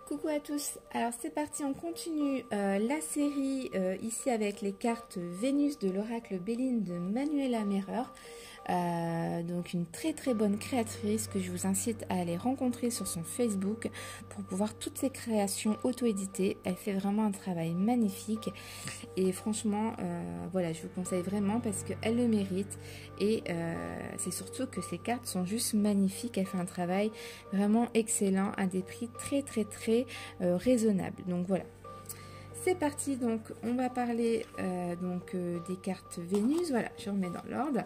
Coucou à tous, alors c'est parti, on continue la série ici avec les cartes Vénus de l'oracle Béline de Manuela Mehrer. Donc une très bonne créatrice que je vous incite à aller rencontrer sur son Facebook pour pouvoir toutes ses créations auto-éditées. Elle fait vraiment un travail magnifique et franchement voilà, je vous conseille vraiment parce qu'elle le mérite et c'est surtout que ses cartes sont juste magnifiques. Elle fait un travail vraiment excellent à des prix très raisonnables. Donc voilà. C'est parti, donc on va parler des cartes Vénus. Voilà, je remets dans l'ordre.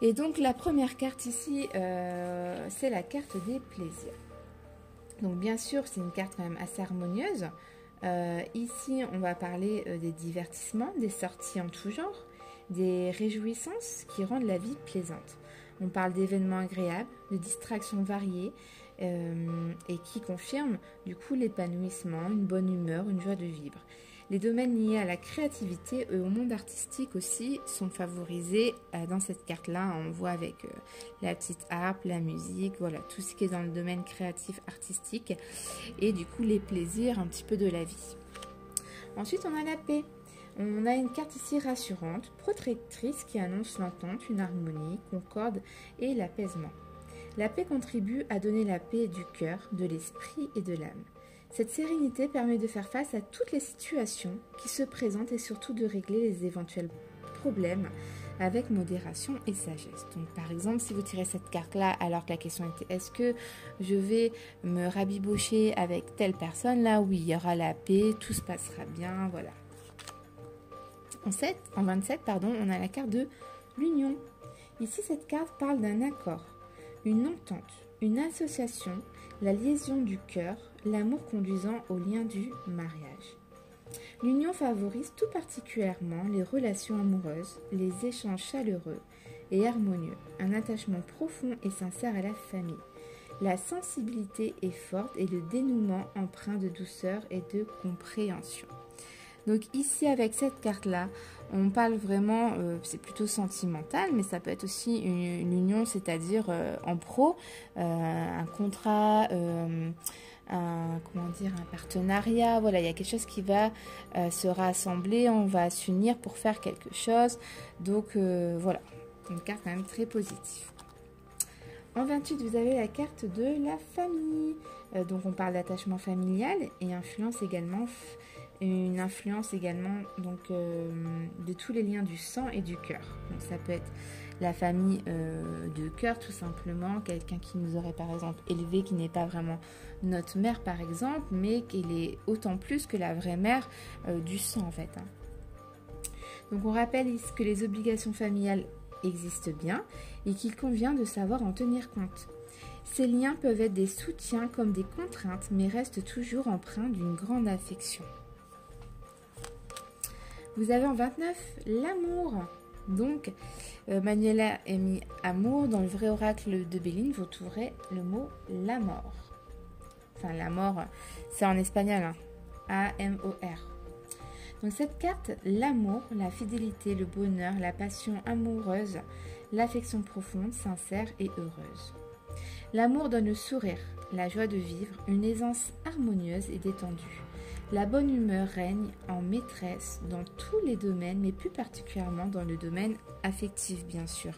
Et donc la première carte ici, c'est la carte des plaisirs. Donc bien sûr, c'est une carte quand même assez harmonieuse. Ici, on va parler des divertissements, des sorties en tout genre, des réjouissances qui rendent la vie plaisante. On parle d'événements agréables, de distractions variées et qui confirment du coup l'épanouissement, une bonne humeur, une joie de vivre. Les domaines liés à la créativité et au monde artistique aussi sont favorisés dans cette carte-là. On voit avec la petite harpe, la musique, voilà, tout ce qui est dans le domaine créatif artistique et du coup les plaisirs un petit peu de la vie. Ensuite, on a la paix. On a une carte ici rassurante, protectrice qui annonce l'entente, une harmonie, concorde et l'apaisement. La paix contribue à donner la paix du cœur, de l'esprit et de l'âme. Cette sérénité permet de faire face à toutes les situations qui se présentent et surtout de régler les éventuels problèmes avec modération et sagesse. Donc par exemple, si vous tirez cette carte-là alors que la question était est-ce que je vais me rabibocher avec telle personne, là oui, il y aura la paix, tout se passera bien, voilà. En 27, on a la carte de l'union. Ici, cette carte parle d'un accord, une entente, une association, la liaison du cœur, l'amour conduisant au lien du mariage. L'union favorise tout particulièrement les relations amoureuses, les échanges chaleureux et harmonieux, un attachement profond et sincère à la famille. La sensibilité est forte et le dénouement empreint de douceur et de compréhension. Donc ici avec cette carte-là, on parle vraiment, c'est plutôt sentimental, mais ça peut être aussi une union, c'est-à-dire en pro, un contrat, un partenariat, voilà, il y a quelque chose qui va se rassembler, on va s'unir pour faire quelque chose. Donc voilà, une carte quand même très positive. En 28, vous avez la carte de la famille. Donc on parle d'attachement familial et une influence également donc, de tous les liens du sang et du cœur. Donc ça peut être la famille de cœur tout simplement, quelqu'un qui nous aurait par exemple élevé, qui n'est pas vraiment notre mère par exemple, mais qui est autant plus que la vraie mère du sang en fait. Donc on rappelle que les obligations familiales existent bien et qu'il convient de savoir en tenir compte. Ces liens peuvent être des soutiens comme des contraintes, mais restent toujours empreints d'une grande affection. Vous avez en 29 l'amour. Donc, Manuela a mis amour. Dans le vrai oracle de Béline, vous trouverez le mot la mort. Enfin, la mort, c'est en espagnol, hein. A-M-O-R. Donc, cette carte, l'amour, la fidélité, le bonheur, la passion amoureuse, l'affection profonde, sincère et heureuse. L'amour donne le sourire, la joie de vivre, une aisance harmonieuse et détendue. La bonne humeur règne en maîtresse dans tous les domaines, mais plus particulièrement dans le domaine affectif, bien sûr.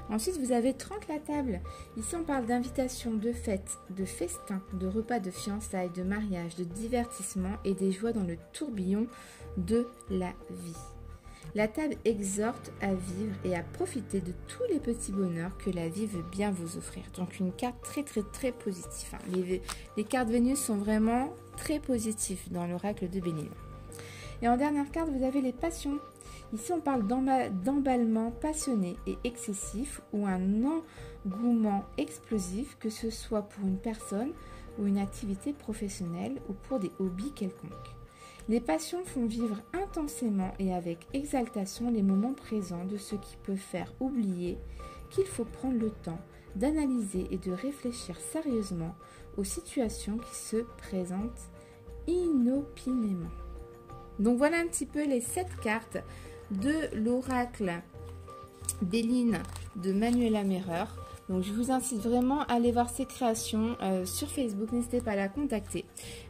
Ensuite, vous avez 30 la table. Ici, on parle d'invitation, de fêtes, de festins, de repas de fiançailles, de mariage, de divertissement et des joies dans le tourbillon de la vie. La table exhorte à vivre et à profiter de tous les petits bonheurs que la vie veut bien vous offrir. Donc une carte très positive. Les cartes Vénus sont vraiment très positives dans l'oracle de Béline. Et en dernière carte, vous avez les passions. Ici, on parle d'emballement passionné et excessif ou un engouement explosif, que ce soit pour une personne ou une activité professionnelle ou pour des hobbies quelconques. Les passions font vivre intensément et avec exaltation les moments présents, de ce qui peut faire oublier qu'il faut prendre le temps d'analyser et de réfléchir sérieusement aux situations qui se présentent inopinément. Donc voilà un petit peu les 7 cartes de l'oracle Béline de Manuela Mehrer. Donc je vous incite vraiment à aller voir ses créations sur Facebook, n'hésitez pas à la contacter.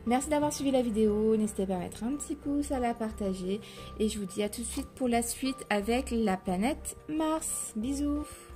Merci d'avoir suivi la vidéo, n'hésitez pas à mettre un petit pouce, à la partager et je vous dis à tout de suite pour la suite avec la planète Mars. Bisous.